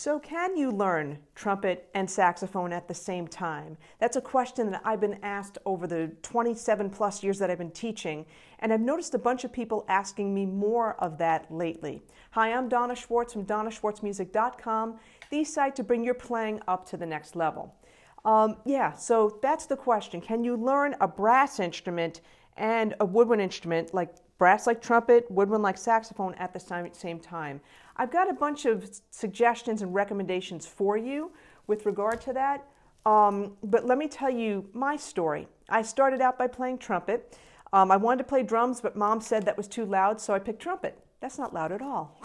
So can you learn trumpet and saxophone at the same time? That's a question that I've been asked over the 27 plus years that I've been teaching, and I've noticed a bunch of people asking me more of that lately. Hi, I'm Donna Schwartz from DonnaSchwartzMusic.com, the site to bring your playing up to the next level. So that's the question. Can you learn a brass instrument and a woodwind instrument, like brass like trumpet, woodwind like saxophone, at the same time? I've got a bunch of suggestions and recommendations for you with regard to that. But let me tell you my story. I started out by playing trumpet. I wanted to play drums, but Mom said that was too loud, so I picked trumpet. That's not loud at all.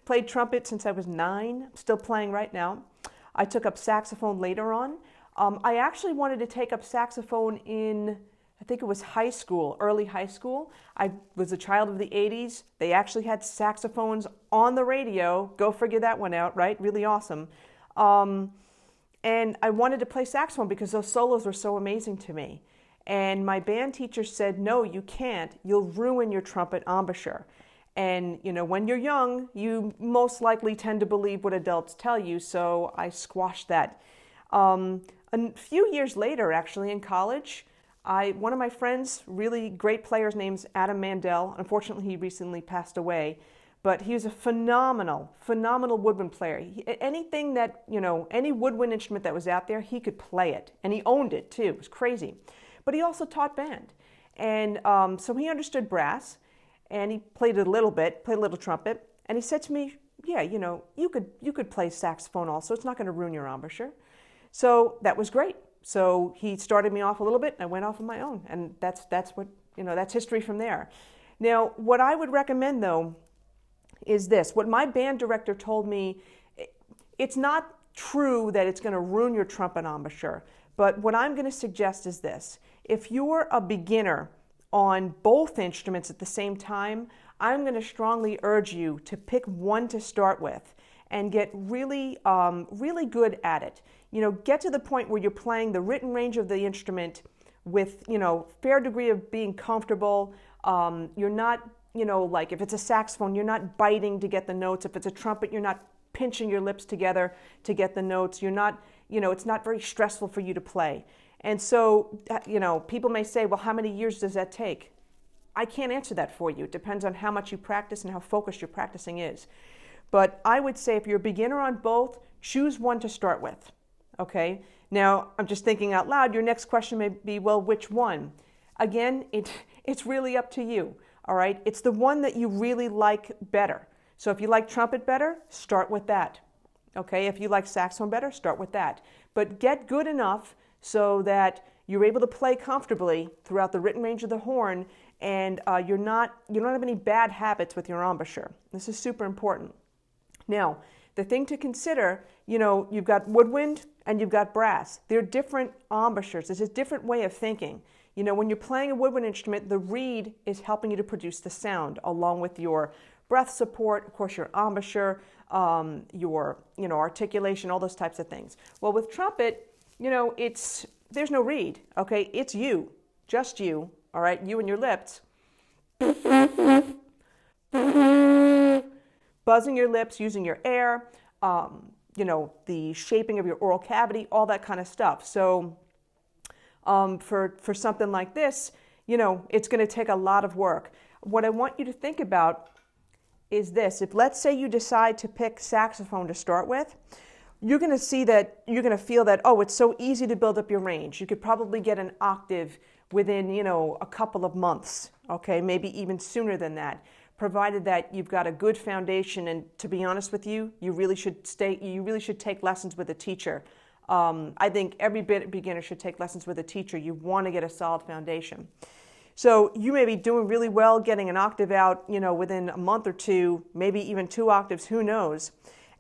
Played trumpet since I was 9, still playing right now. I took up saxophone later on. I actually wanted to take up saxophone in, I think it was high school, early high school. I was a child of the 80s. They actually had saxophones on the radio. Go figure that one out, right? Really awesome. And I wanted to play saxophone because those solos were so amazing to me. And my band teacher said, no, you can't. You'll ruin your trumpet embouchure. And, you know, when you're young, you most likely tend to believe what adults tell you, so I squashed that. A few years later, actually, in college, one of my friends, really great players, named Adam Mandel. Unfortunately, he recently passed away, but he was a phenomenal woodwind player. Anything that, you know, any woodwind instrument that was out there, he could play it, and he owned it too. It was crazy. But he also taught band, and so he understood brass, and he played it a little bit, played a little trumpet, and he said to me, "Yeah, you know, you could play saxophone also. It's not going to ruin your embouchure." So that was great. So he started me off a little bit, and I went off on my own, and that's what, you know, that's history from there. Now, what I would recommend though is this. What my band director told me, it's not true that it's going to ruin your trumpet embouchure, but what I'm going to suggest is this. If you're a beginner on both instruments at the same time, I'm going to strongly urge you to pick one to start with and get really good at it. You know, get to the point where you're playing the written range of the instrument with, you know, fair degree of being comfortable. You're not, you know, like if it's a saxophone, you're not biting to get the notes. If it's a trumpet, you're not pinching your lips together to get the notes. You're not, you know, it's not very stressful for you to play. And so, you know, people may say, well, how many years does that take? I can't answer that for you. It depends on how much you practice and how focused your practicing is. But I would say if you're a beginner on both, choose one to start with. Okay? Now, I'm just thinking out loud. Your next question may be, well, which one? Again, it's really up to you. All right? It's the one that you really like better. So if you like trumpet better, start with that. Okay? If you like saxophone better, start with that. But get good enough so that you're able to play comfortably throughout the written range of the horn, and you don't have any bad habits with your embouchure. This is super important. Now, the thing to consider, you know, you've got woodwind and you've got brass. They're different embouchures. It's a different way of thinking. You know, when you're playing a woodwind instrument, the reed is helping you to produce the sound, along with your breath support, of course, your embouchure, your, you know, articulation, all those types of things. Well, with trumpet, you know, there's no reed, okay? It's you, just you, all right? You and your lips. Buzzing your lips, using your air, you know, the shaping of your oral cavity, all that kind of stuff. So for something like this, you know, it's going to take a lot of work. What I want you to think about is this. If, let's say, you decide to pick saxophone to start with, you're going to see that, you're going to feel that, oh, it's so easy to build up your range. You could probably get an octave within, you know, a couple of months, okay, maybe even sooner than that, provided that you've got a good foundation. And to be honest with you, you really should take lessons with a teacher. I think every beginner should take lessons with a teacher. You want to get a solid foundation. So you may be doing really well getting an octave out, you know, within a month or two, maybe even 2 octaves, who knows.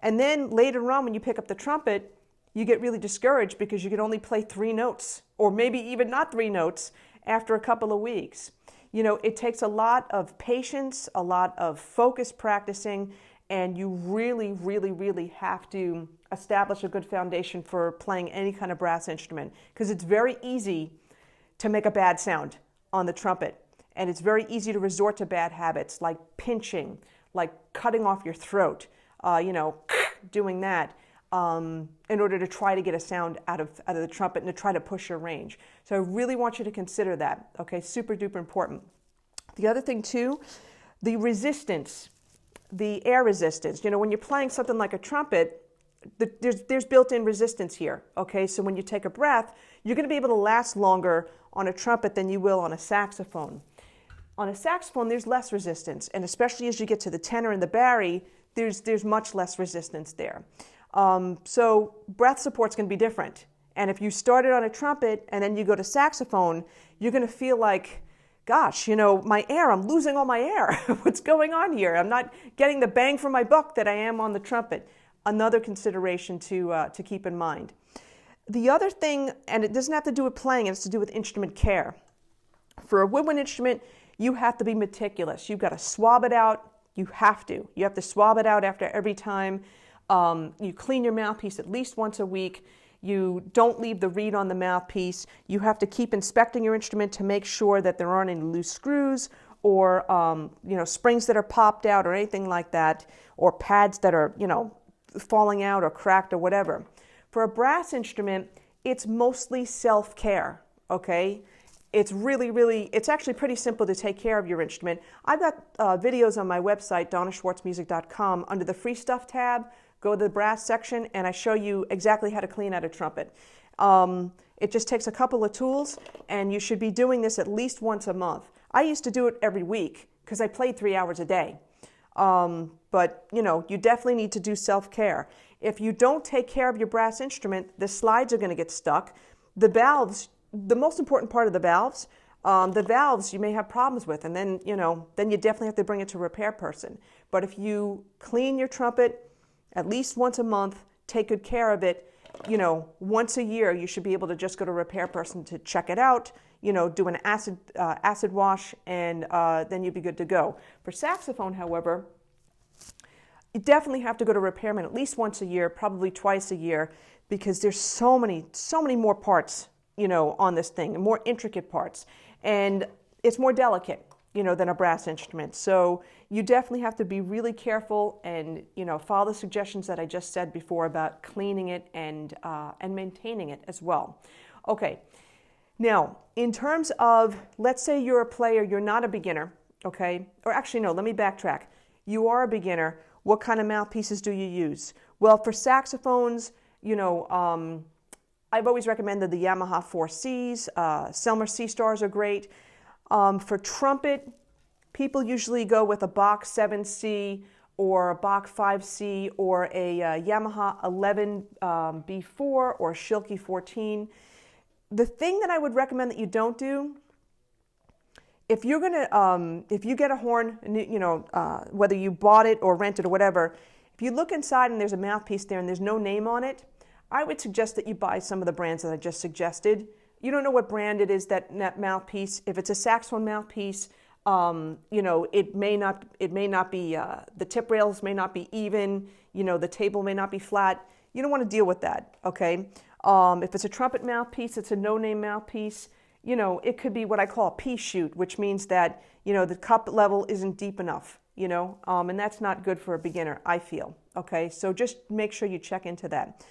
And then later on, when you pick up the trumpet, you get really discouraged because you can only play 3 notes, or maybe even not 3 notes, after a couple of weeks. You know, it takes a lot of patience, a lot of focused practicing, and you really, really, really have to establish a good foundation for playing any kind of brass instrument, because it's very easy to make a bad sound on the trumpet, and it's very easy to resort to bad habits like pinching, like cutting off your throat, you know, work doing that in order to try to get a sound out of the trumpet and to try to push your range. So I really want you to consider that, okay? Super duper important. The other thing too, the resistance, the air resistance. You know, when you're playing something like a trumpet, there's built-in resistance here, okay? So when you take a breath, you're going to be able to last longer on a trumpet than you will on a saxophone. On a saxophone, there's less resistance, and especially as you get to the tenor and the bari, there's much less resistance there. So breath support's going to be different. And if you started on a trumpet and then you go to saxophone, you're going to feel like, gosh, you know, I'm losing all my air. What's going on here? I'm not getting the bang for my buck that I am on the trumpet. Another consideration to keep in mind. The other thing, and it doesn't have to do with playing, it has to do with instrument care. For a woodwind instrument, you have to be meticulous. You've got to swab it out. You have to. You have to swab it out after every time. You clean your mouthpiece at least once a week. You don't leave the reed on the mouthpiece. You have to keep inspecting your instrument to make sure that there aren't any loose screws or springs that are popped out or anything like that, or pads that are falling out or cracked or whatever. For a brass instrument, it's mostly self-care, okay? It's it's actually pretty simple to take care of your instrument. I've got videos on my website, donnaschwartzmusic.com. Under the free stuff tab, go to the brass section, and I show you exactly how to clean out a trumpet. It just takes a couple of tools, and you should be doing this at least once a month. I used to do it every week because I played 3 hours a day. But you definitely need to do self-care. If you don't take care of your brass instrument, the slides are going to get stuck. The valves, the most important part of the valves you may have problems with, and then you definitely have to bring it to a repair person. But if you clean your trumpet at least once a month, take good care of it, once a year you should be able to just go to a repair person to check it out, do an acid wash, and then you'd be good to go. For saxophone, however, you definitely have to go to a repairman at least once a year, probably twice a year, because there's so many more parts, on this thing, and more intricate parts, and it's more delicate, than a brass instrument. So you definitely have to be really careful and, follow the suggestions that I just said before about cleaning it and maintaining it as well. Okay. Now, in terms of, let's say you're a player, you're not a beginner, okay? Or actually, no, let me backtrack. You are a beginner. What kind of mouthpieces do you use? Well, for saxophones, I've always recommended the Yamaha 4Cs. Selmer C-Stars are great. For trumpet, people usually go with a Bach 7C or a Bach 5C or a Yamaha 11 B4 or Schilke 14. The thing that I would recommend that you don't do, if you're gonna, if you get a horn, whether you bought it or rented or whatever, if you look inside and there's a mouthpiece there and there's no name on it, I would suggest that you buy some of the brands that I just suggested. You don't know what brand it is, that mouthpiece. If it's a saxophone mouthpiece, it may not be, the tip rails may not be even, the table may not be flat. You don't want to deal with that, okay? If it's a trumpet mouthpiece, it's a no-name mouthpiece, it could be what I call a pea shoot, which means that, the cup level isn't deep enough, and that's not good for a beginner, I feel, okay? So just make sure you check into that.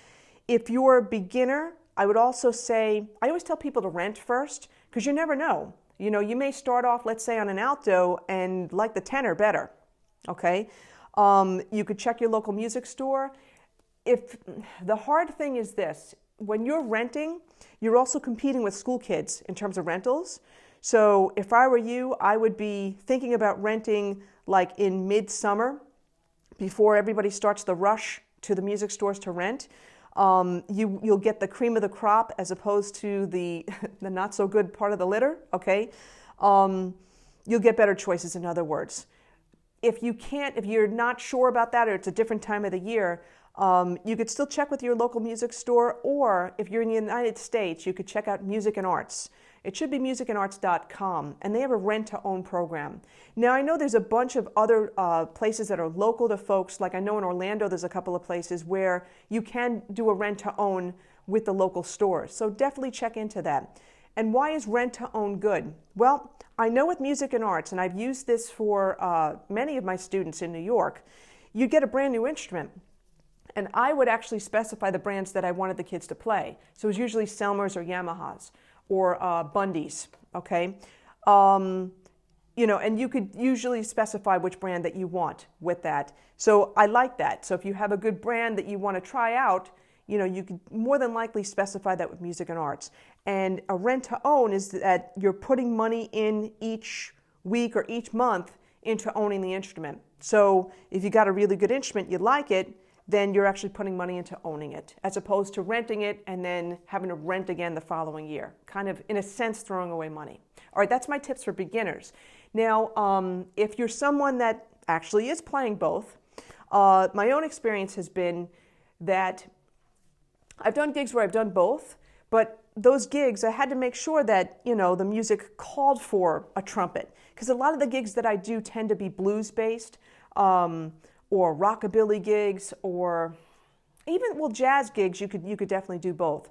If you're a beginner, I would also say, I always tell people to rent first, because you never know. You may start off, let's say, on an alto and like the tenor better, okay? You could check your local music store. If the hard thing is this, when you're renting, you're also competing with school kids in terms of rentals. So if I were you, I would be thinking about renting like in midsummer before everybody starts the rush to the music stores to rent. You'll get the cream of the crop as opposed to the not so good part of the litter, okay? You'll get better choices, in other words. If you're not sure about that, or it's a different time of the year, you could still check with your local music store, or if you're in the United States, you could check out Music and Arts. It should be musicandarts.com, and they have a rent-to-own program. Now, I know there's a bunch of other places that are local to folks, like I know in Orlando there's a couple of places where you can do a rent-to-own with the local stores, so definitely check into that. And why is rent-to-own good? Well, I know with Music and Arts, and I've used this for many of my students in New York, you get a brand new instrument, And I would actually specify the brands that I wanted the kids to play. So it was usually Selmers or Yamahas or Bundys, okay? You know, and you could usually specify which brand that you want with that. So I like that. So if you have a good brand that you want to try out, you know, you could more than likely specify that with music and arts. And a rent to own is that you're putting money in each week or each month into owning the instrument. So if you got a really good instrument, you like it, then you're actually putting money into owning it, as opposed to renting it and then having to rent again the following year. Kind of, in a sense, throwing away money. All right, that's my tips for beginners. Now, if you're someone that actually is playing both, my own experience has been that I've done gigs where I've done both, but those gigs, I had to make sure that, you know, the music called for a trumpet. Because a lot of the gigs that I do tend to be blues-based, or rockabilly gigs, or even, well, jazz gigs, you could definitely do both.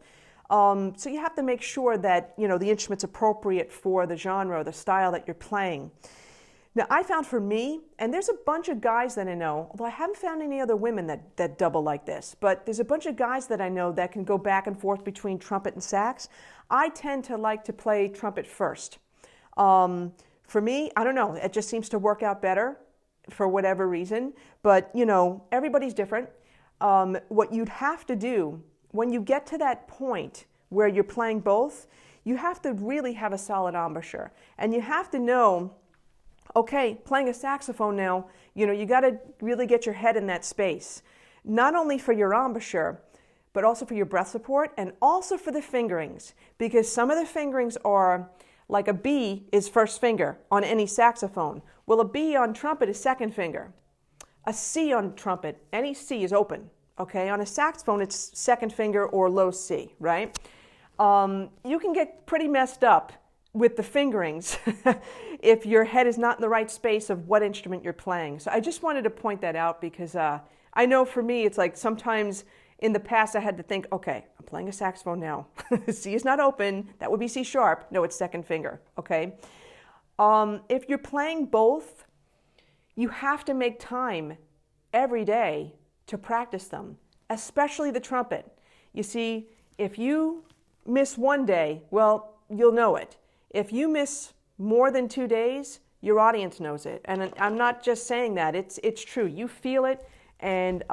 So you have to make sure that, you know, the instrument's appropriate for the genre, the style that you're playing. Now, I found for me, and there's a bunch of guys that I know, although I haven't found any other women that double like this, but there's a bunch of guys that I know that can go back and forth between trumpet and sax. I tend to like to play trumpet first. For me, I don't know, it just seems to work out better for whatever reason, but, you know, everybody's different. What you'd have to do when you get to that point where you're playing both, you have to really have a solid embouchure. And you have to know, okay, playing a saxophone now, you know, you got to really get your head in that space. Not only for your embouchure, but also for your breath support and also for the fingerings. Because some of the fingerings are, like a B is first finger on any saxophone. Well, a B on trumpet is second finger. A C on trumpet, any C is open. Okay, on a saxophone, it's second finger or low C, right? You can get pretty messed up with the fingerings if your head is not in the right space of what instrument you're playing. So I just wanted to point that out because I know for me, it's like sometimes in the past I had to think, okay, I'm playing a saxophone now. C is not open, that would be C sharp. No, it's second finger, okay? If you're playing both, you have to make time every day to practice them, especially the trumpet. You see, if you miss one day, well, you'll know it. If you miss more than 2 days, your audience knows it. And I'm not just saying that, it's true. You feel it, and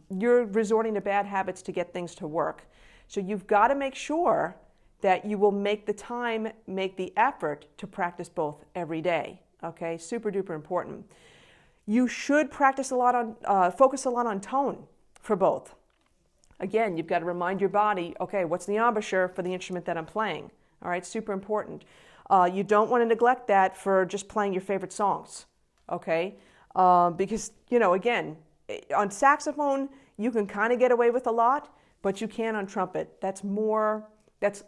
you're resorting to bad habits to get things to work. So you've got to make sure that you will make the time, make the effort to practice both every day. Okay, super duper important. You should practice a lot on, focus a lot on tone for both. Again, you've got to remind your body, okay, what's the embouchure for the instrument that I'm playing? All right, super important. You don't want to neglect that for just playing your favorite songs, okay? Because, you know, again, on saxophone, you can kind of get away with a lot, but you can on trumpet. That's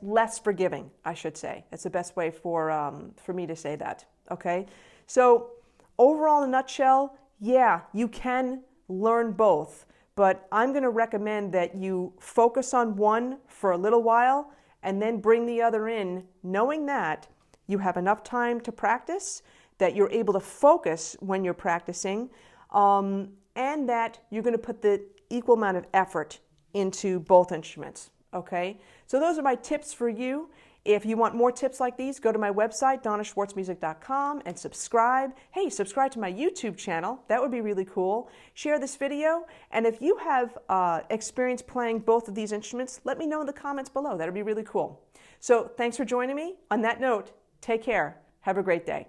less forgiving, I should say. That's the best way for me to say that, okay? So overall, in a nutshell, yeah, you can learn both, but I'm going to recommend that you focus on one for a little while and then bring the other in, knowing that you have enough time to practice, that you're able to focus when you're practicing, and that you're going to put the equal amount of effort into both instruments, okay? So those are my tips for you. If you want more tips like these, go to my website, donnaschwartzmusic.com, and subscribe. Hey, subscribe to my YouTube channel. That would be really cool. Share this video. And if you have experience playing both of these instruments, let me know in the comments below. That would be really cool. So thanks for joining me. On that note, take care. Have a great day.